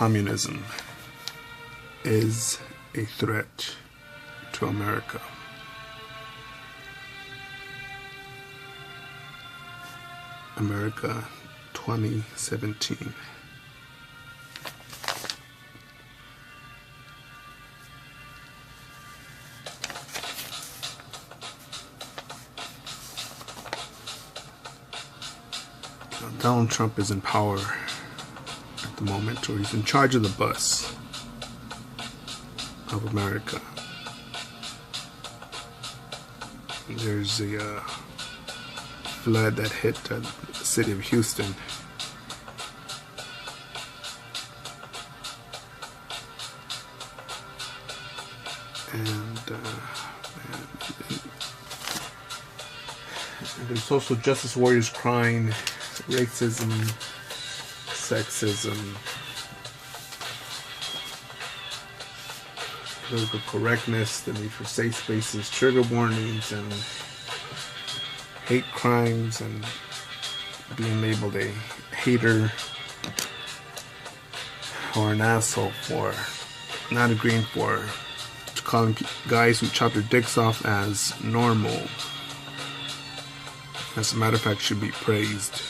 communism is a threat to America. America 2017. Donald Trump is in power at the moment, or he's in charge of the bus of America. There's a flood that hit the city of Houston. And there's social justice warriors crying, racism, sexism, political correctness, the need for safe spaces, trigger warnings, and hate crimes, and being labeled a hater or an asshole for not agreeing for calling guys who chop their dicks off as normal. As a matter of fact, should be praised.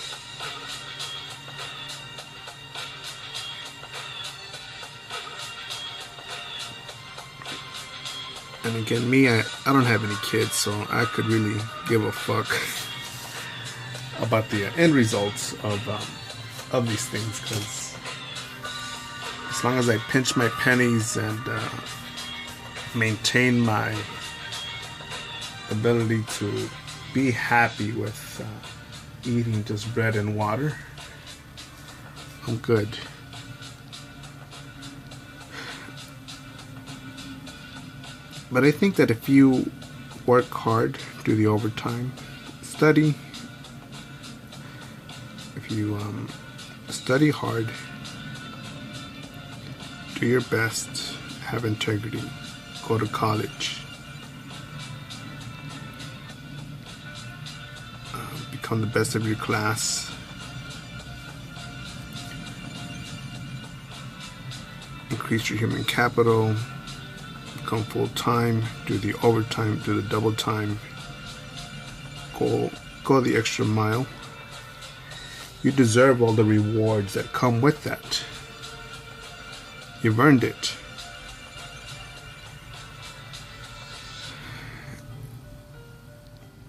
And again, me, I don't have any kids, so I could really give a fuck about the end results of these things, because as long as I pinch my pennies and maintain my ability to be happy with eating just bread and water, I'm good. But I think that if you work hard, do the overtime, study, if you study hard, do your best, have integrity, go to college, become the best of your class, increase your human capital, become full-time, do the overtime, do the double time, go the extra mile. You deserve all the rewards that come with that. You've earned it.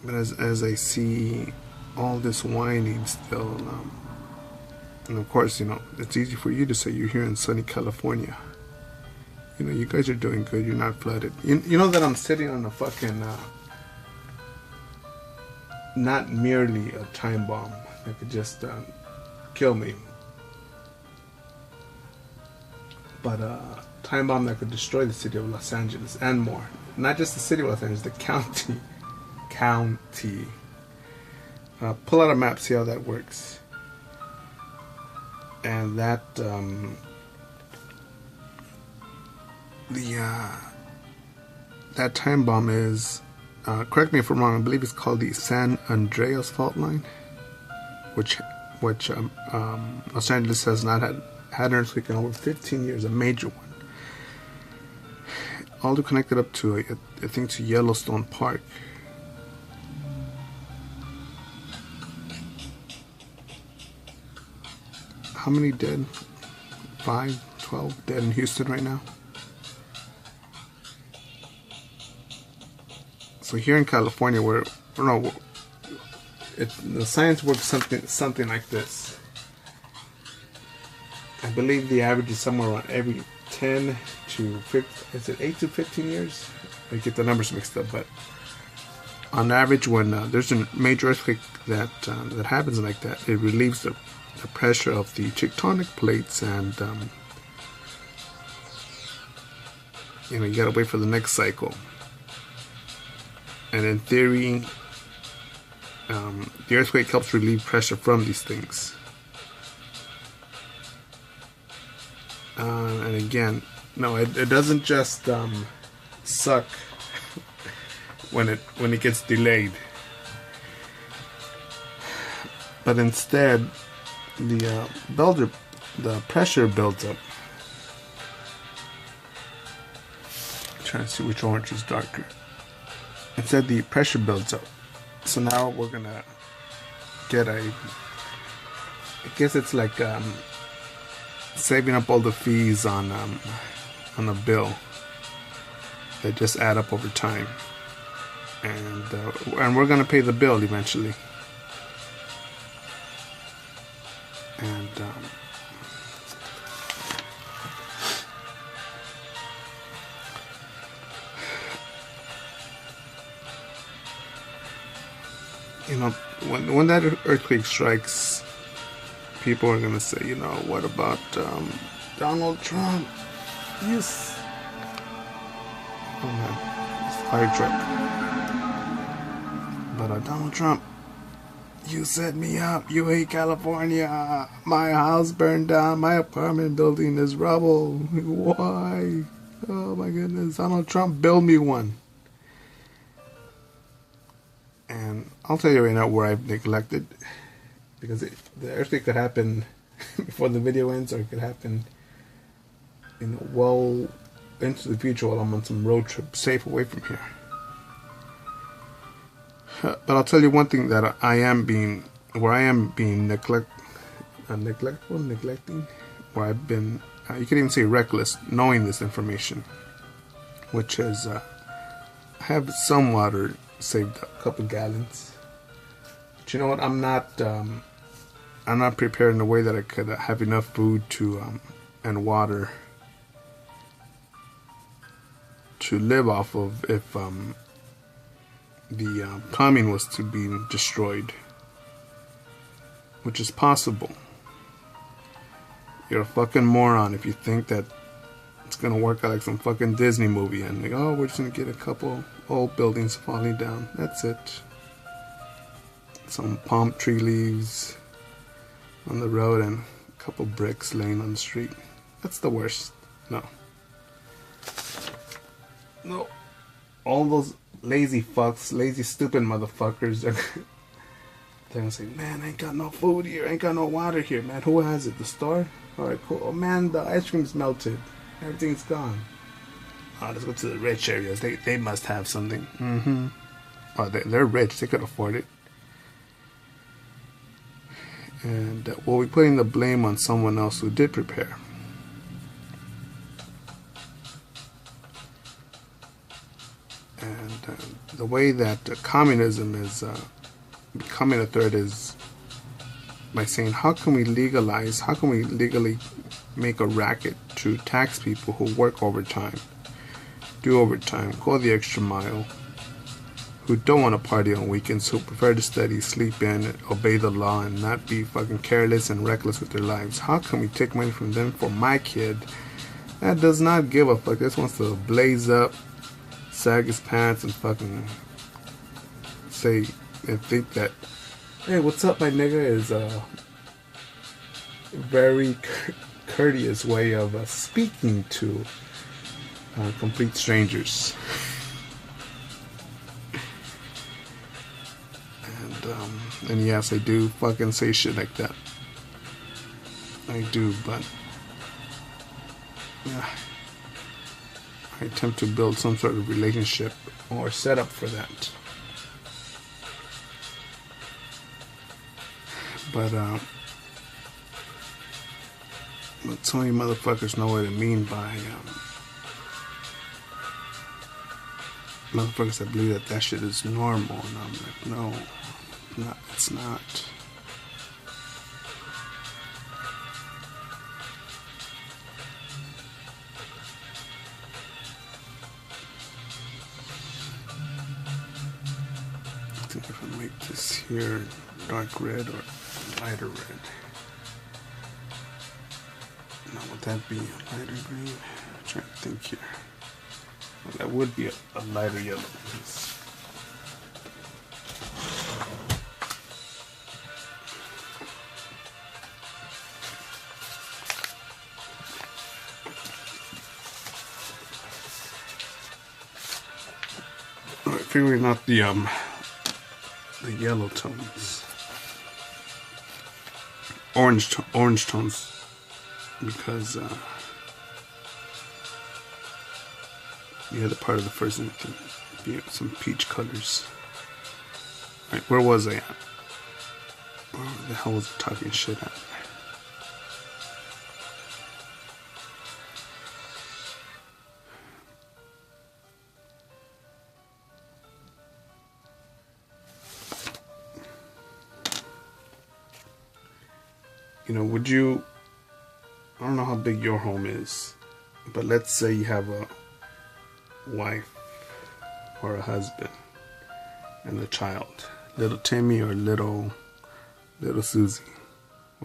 But as I see all this whining still, and of course, you know, it's easy for you to say you're here in sunny California. You know, you guys are doing good. You're not flooded. You know that I'm sitting on a fucking, not merely a time bomb that could just kill me, but a time bomb that could destroy the city of Los Angeles and more. Not just the city of Los Angeles, the county. Pull out a map, see how that works. And that that time bomb is, correct me if I'm wrong, I believe it's called the San Andreas fault line, which Los Angeles has not had an earthquake in over 15 years, a major one. All connected up to, I think, to Yellowstone Park. How many dead? 5, 12 dead in Houston right now. So here in California, the science works something like this. I believe the average is somewhere around every 10 to 15, is it 8 to 15 years? I get the numbers mixed up, but on average, when there's a major earthquake that happens like that, it relieves the pressure of the tectonic plates, and you gotta wait for the next cycle. And in theory, the earthquake helps relieve pressure from these things. And again, no, it doesn't just suck when it gets delayed, but instead the pressure builds up. trying to see which orange is darker. It said the pressure builds up. So now we're gonna get I guess it's like saving up all the fees on a bill that just add up over time, and we're gonna pay the bill eventually. And you know, when that earthquake strikes, people are gonna say, you know, what about Donald Trump? Yes. Oh man, it's a fire truck. But Donald Trump, you set me up. You hate California. My house burned down. My apartment building is rubble. Why? Oh my goodness, Donald Trump, build me one. And I'll tell you right now where I've neglected, because the earthquake could happen before the video ends, or it could happen, you know, well into the future while I'm on some road trip, safe away from here. But I'll tell you one thing that I am being neglecting, where I've been, you could even say reckless, knowing this information, which is, I have some water saved up, a couple gallons. But you know what? I'm not prepared in a way that I could have enough food to and water to live off of if the plumbing was to be destroyed, which is possible. You're a fucking moron if you think that it's gonna work out like some fucking Disney movie and like, oh, we're just gonna get a couple old buildings falling down. That's it. Some palm tree leaves on the road and a couple bricks laying on the street. That's the worst. No. No. All those lazy fucks, lazy stupid motherfuckers, they're gonna say, man, I ain't got no food here, I ain't got no water here, man. Who has it? The store? Alright, cool. Oh man, the ice cream's melted. Everything's gone. Oh, let's go to the rich areas. They must have something. Mm-hmm. Oh, they're rich. They could afford it. And we're putting the blame on someone else who did prepare. And the way that communism is becoming a threat is by saying, how can we legally make a racket to tax people who work overtime, do overtime, go the extra mile, who don't want to party on weekends, who prefer to study, sleep in, obey the law, and not be fucking careless and reckless with their lives? How can we take money from them for my kid that does not give a fuck, just wants to blaze up, sag his pants, and fucking say and think that, hey, what's up, my nigga, is a very courteous way of speaking to complete strangers. And yes, I do fucking say shit like that. I do, but yeah, I attempt to build some sort of relationship or setup for that. But so many motherfuckers know what I mean by motherfuckers that believe that shit is normal, and I'm like, no, it's not. I think if I make this here dark red or lighter red, now would that be a lighter green? I'm trying to think here. Well, that would be a lighter yellow. Alright, figuring out the yellow tones, orange tones, because The other part of the first one can be some peach colors. Right, where was I at? Where the hell was I talking shit at? Would you, I don't know how big your home is, but let's say you have a wife or a husband and a child, little Timmy or little Susie,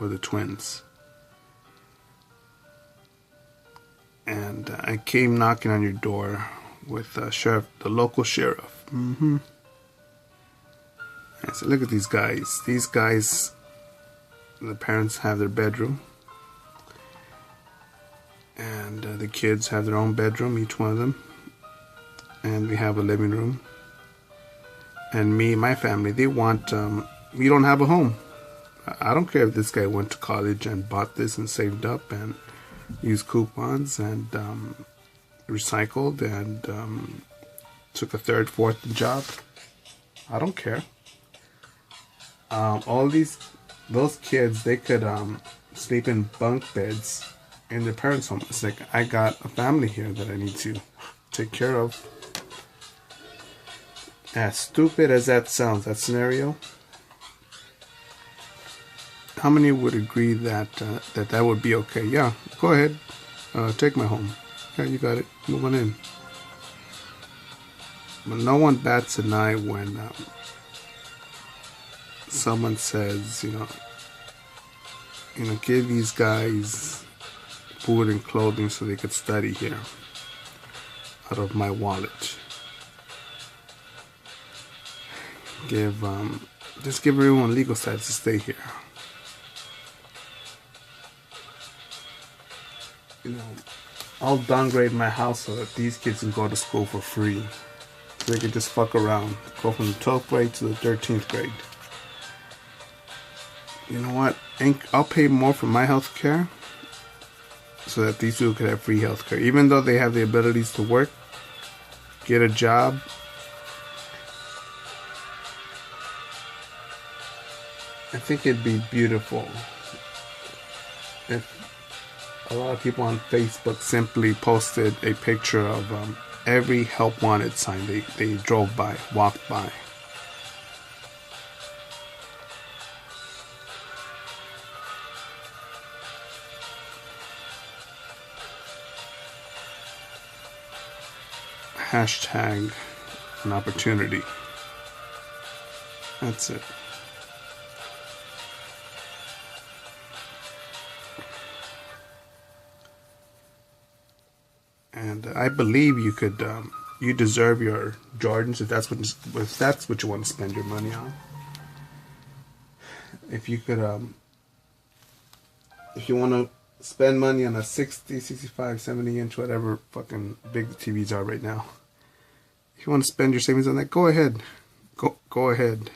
or the twins. And I came knocking on your door with the local sheriff. I said, look at these guys. These guys, the parents have their bedroom, and the kids have their own bedroom, each one of them, and we have a living room. And me and my family, they want, we don't have a home. I don't care if this guy went to college and bought this and saved up and used coupons and recycled and took a third, fourth job. I don't care. Those kids, they could sleep in bunk beds in their parents' home. It's like, I got a family here that I need to take care of. As stupid as that sounds, that scenario, how many would agree that that would be okay? Yeah, go ahead, take my home. Yeah, you got it. Move on in. But no one bats an eye when someone says, give these guys food and clothing so they could study here out of my wallet. Just give everyone legal status to stay here. I'll downgrade my house so that these kids can go to school for free. So they can just fuck around. Go from the 12th grade to the 13th grade. You know what? I'll pay more for my health care so that these people could have free health care. Even though they have the abilities to work, get a job. I think it'd be beautiful if a lot of people on Facebook simply posted a picture of every help wanted sign they drove by, walked by. Hashtag an opportunity. That's it. And I believe you could, you deserve your Jordans if that's what you want to spend your money on. If you could, if you want to spend money on a 60, 65, 70 inch, whatever fucking big the TVs are right now. If you want to spend your savings on that, go ahead. Go ahead.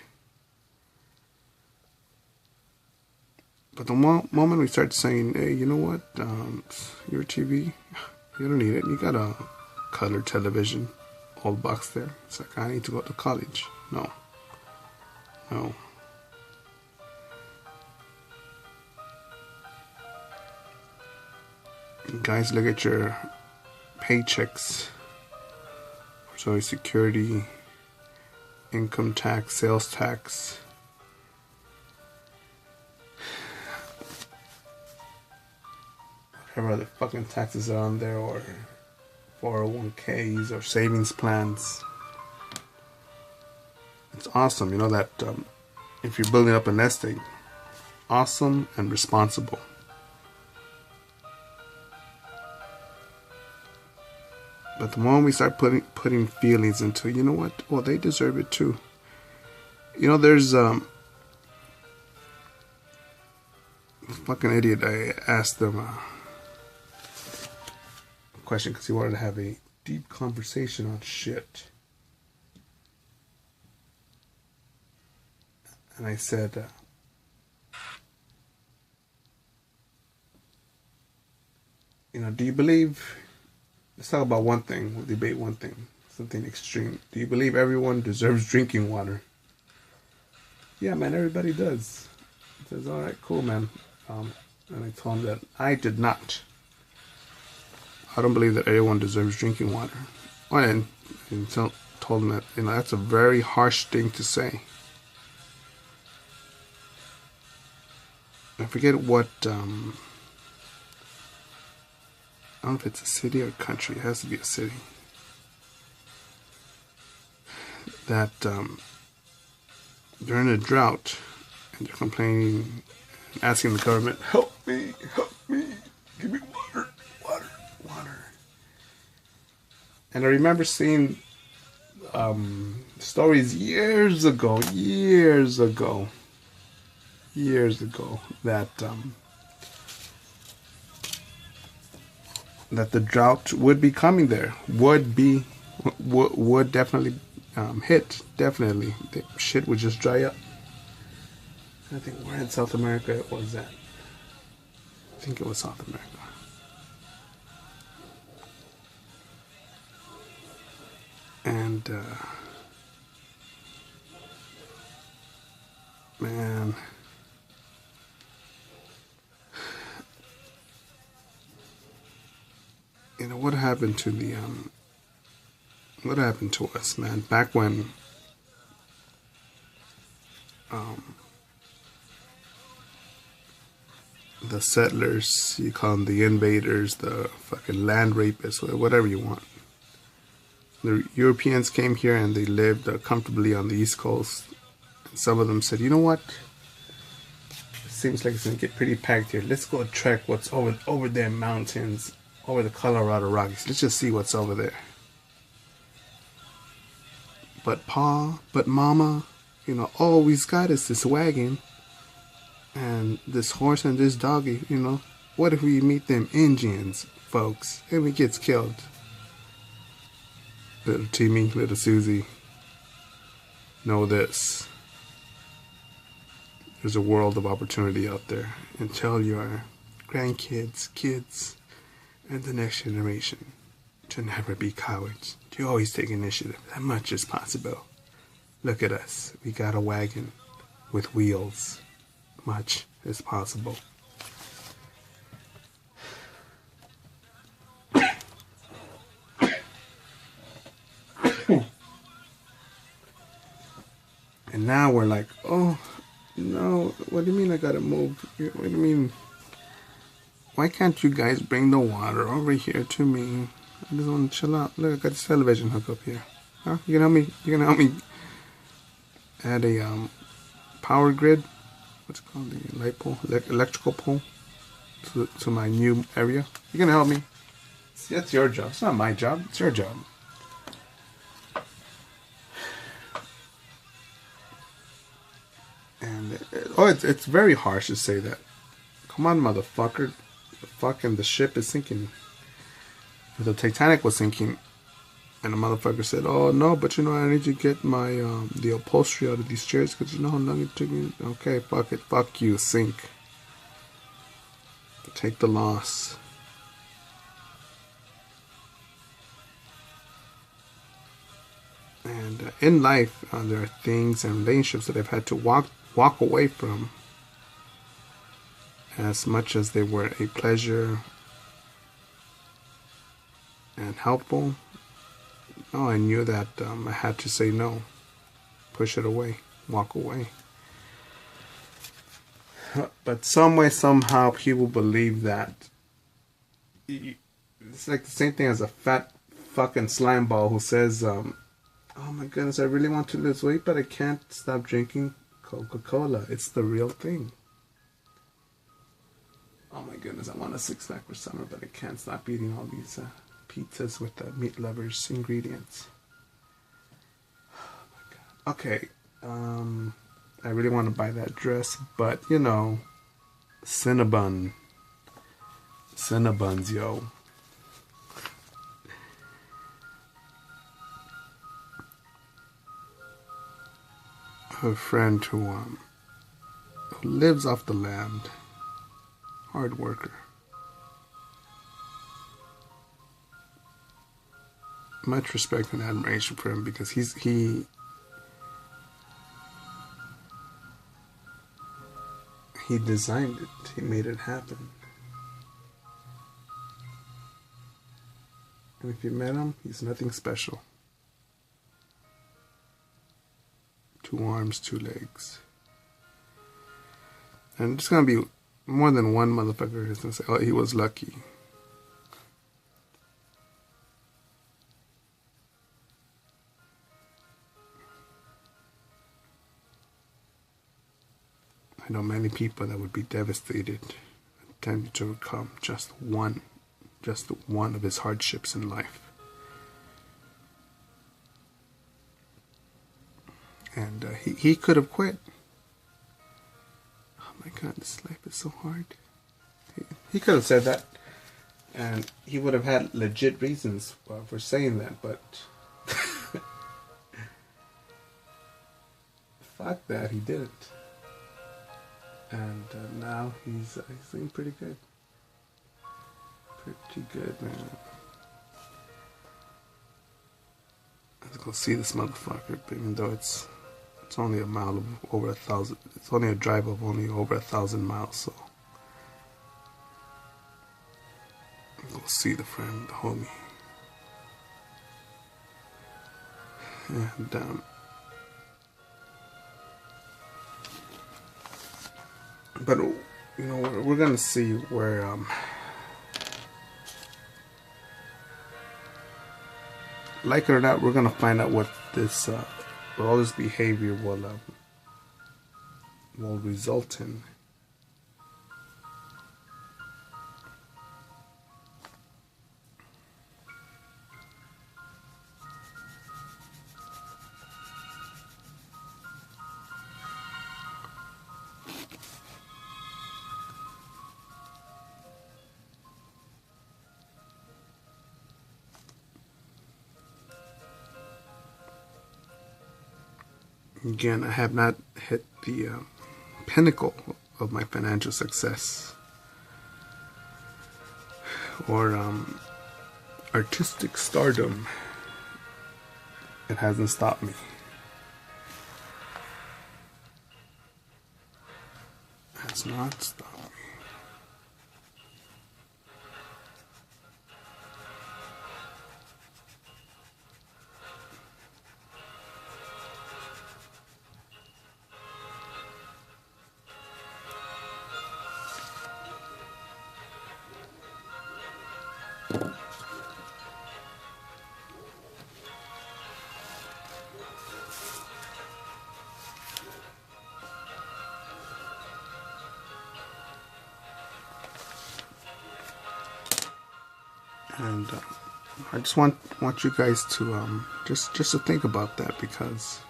But the moment we start saying, hey, you know what, your TV, you don't need it. You got a color television, old box there. It's like, I need to go to college. No. Guys, look at your paychecks. Social Security, income tax, sales tax. Whatever other fucking taxes are on there, or 401ks or savings plans. It's awesome, that if you're building up a nest egg, awesome and responsible. But the moment we start putting feelings into, you know what? Well, they deserve it too. There's fucking idiot. I asked them a question because he wanted to have a deep conversation on shit. And I said, do you believe let's talk about one thing. We'll debate one thing. Something extreme. Do you believe everyone deserves drinking water? Yeah, man, everybody does. He says, all right, cool, man. And I told him that I did not. I don't believe that everyone deserves drinking water. And told him that, that's a very harsh thing to say. I forget what, I don't know if it's a city or a country. It has to be a city. That they're in a drought and they're complaining, asking the government, help me, give me water. And I remember seeing stories years ago, that that the drought would be coming there, would definitely hit, definitely. The shit would just dry up. I think where in South America it was at. I think it was South America. And man, what happened to the what happened to us, man, back when the settlers, you call them the invaders, the fucking land rapists, whatever you want. The Europeans came here and they lived comfortably on the East Coast. And some of them said, you know what? It seems like it's going to get pretty packed here. Let's go trek what's over there in mountains, over the Colorado Rockies. Let's just see what's over there. But mama, all we've got is this wagon and this horse and this doggy, What if we meet them Indians, folks, and we gets killed? Little Timmy, little Susie, know this. There's a world of opportunity out there. And tell your grandkids, kids, and the next generation to never be cowards. To always take initiative as much as possible. Look at us. We got a wagon with wheels. Much as possible. And now we're like, oh, no, what do you mean I gotta move? What do you mean? Why can't you guys bring the water over here to me? I just want to chill out. Look, I got this television hook up here. Huh? You can help me add a power grid. What's it called? The light pole, electrical pole to my new area. You can help me. That's your job. It's not my job. It's your job. And it's very harsh to say that. Come on, motherfucker. The ship is sinking. The Titanic was sinking, and the motherfucker said, "Oh no, but I need to get my the upholstery out of these chairs because you know how long it took me." Okay, fuck it, fuck you, sink. Take the loss. And in life, there are things and relationships that I've had to walk away from, as much as they were a pleasure and helpful. Oh, I knew that I had to say no, push it away, walk away. But some way, somehow, people believe that it's like the same thing as a fat fucking slime ball who says, "Oh my goodness, I really want to lose weight, but I can't stop drinking Coca-Cola. It's the real thing. Oh my goodness, I want a six-pack for summer, but I can't stop eating all these pizzas with the meat lovers ingredients." Oh my god. Okay, I really want to buy that dress, but Cinnabons, yo. A friend who lives off the land, hard worker. much respect and admiration for him because he designed it. He made it happen. And if you met him, he's nothing special. 2 arms, 2 legs. And there's gonna be more than one motherfucker who's gonna say, oh, he was lucky. I know many people that would be devastated attempting to overcome just one of his hardships in life. And he could have quit. Oh my God, this life is so hard. He could have said that, and he would have had legit reasons for saying that, but fuck that, he didn't. And now he's doing pretty good. Pretty good, man. Let's go see this motherfucker, even though it's only a mile of over 1,000. It's only a drive of only over 1,000 miles, so go see the friend, the homie. And but you know, we're gonna see where like it or not, we're gonna find out what this what all this behavior will result in. Again, I have not hit the pinnacle of my financial success or artistic stardom. It hasn't stopped me. It has not stopped me. And I just want you guys to just to think about that, because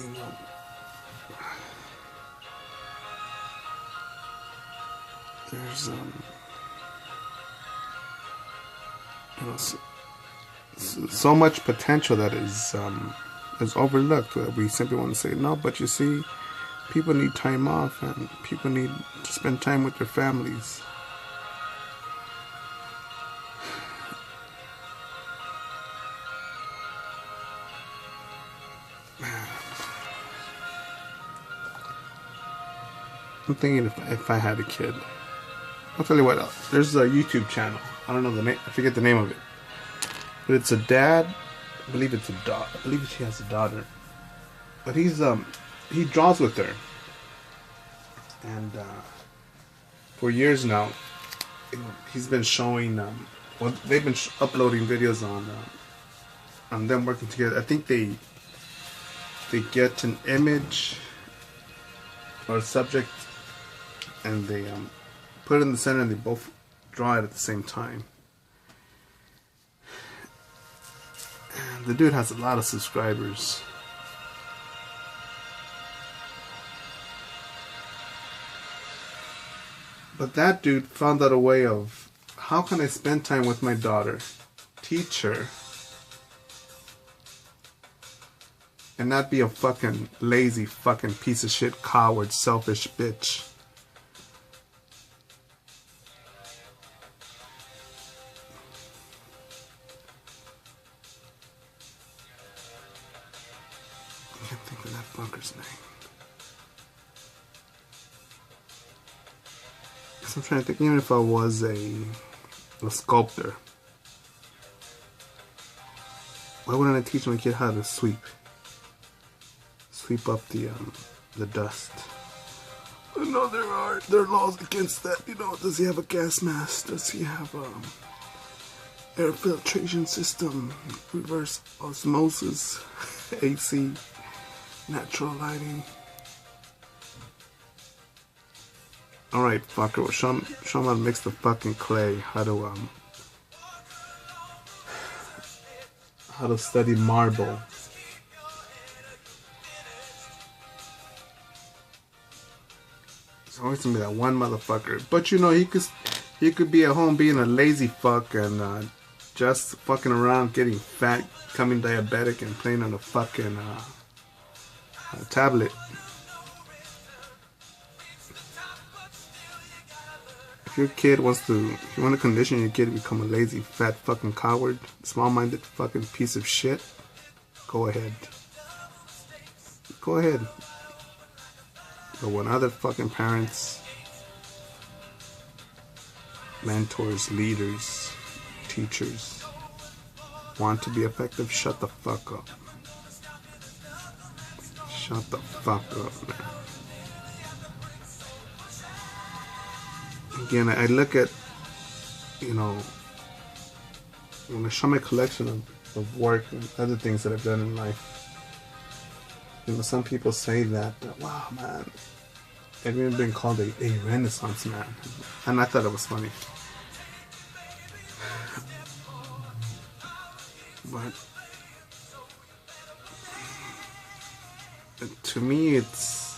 you know, there's you know, so much potential that is overlooked. We simply want to say no, but you see, people need time off and people need to spend time with their families. I'm thinking if I had a kid, I'll tell you what, there's a YouTube channel. I don't know the name, I forget the name of it, but it's a dad. I believe it's a daughter. I believe she has a daughter, but he draws with her, and for years now, he's been showing. Well, they've been uploading videos on them working together. I think they get an image or a subject, and they put it in the center, and they both draw it at the same time. And the dude has a lot of subscribers. But that dude found out a way of, how can I spend time with my daughter, teach her, and not be a fucking lazy fucking piece of shit, coward, selfish bitch. think that fucker's name. Because I'm trying to think, even if I was a sculptor, why wouldn't I teach my kid how to sweep up the dust? No, there are laws against that. You know, does he have a gas mask? Does he have air filtration system, reverse osmosis, AC, natural lighting? All right, fucker. Well, show him how to mix the fucking clay. How to study marble. It's always gonna be that one motherfucker. But you know, he could be at home being a lazy fuck and just fucking around, getting fat, becoming diabetic, and playing on a fucking tablet. If your kid if you want to condition your kid to become a lazy, fat fucking coward, small-minded fucking piece of shit, go ahead. Go ahead. But when other fucking parents, mentors, leaders, teachers want to be effective, shut the fuck up. Shut the fuck up, man. Again, I look at, you know, when I show my collection of work and other things that I've done in life, you know, some people say that, wow, man, I've even been called a Renaissance man. And I thought it was funny. But to me, it's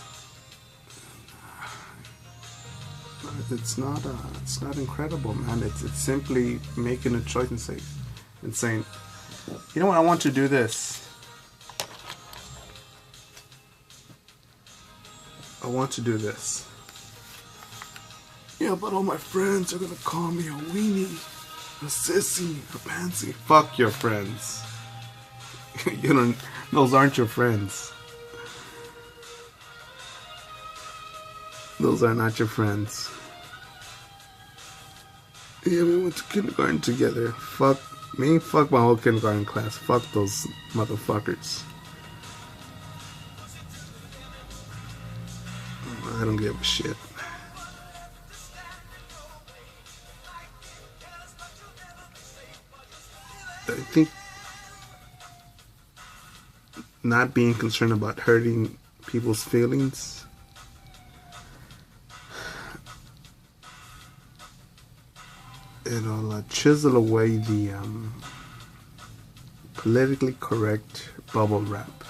not incredible, man. It's simply making a choice and saying, you know what, I want to do this. I want to do this. Yeah, but all my friends are gonna call me a weenie, a sissy, a pansy. Fuck your friends. Those aren't your friends. Those are not your friends. Yeah, we went to kindergarten together. Fuck me, fuck my whole kindergarten class. Fuck those motherfuckers. I don't give a shit. I think not being concerned about hurting people's feelings it'll chisel away the politically correct bubble wrap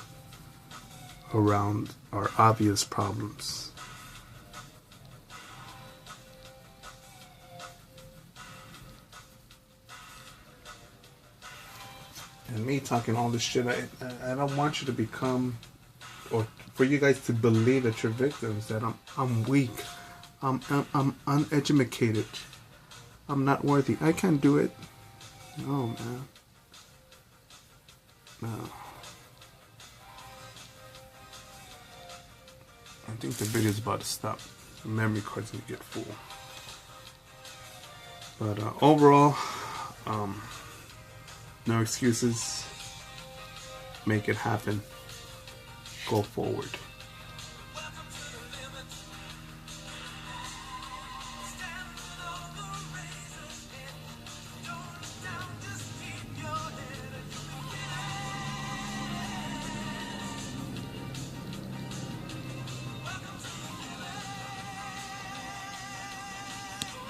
around our obvious problems. And me talking all this shit, I don't want you to become, or for you guys to believe that you're victims, that I'm weak, I'm uneducated, I'm not worthy, I can't do it. No, man. No. I think the video's about to stop. The memory card's gonna get full. But overall, no excuses. Make it happen. Go forward.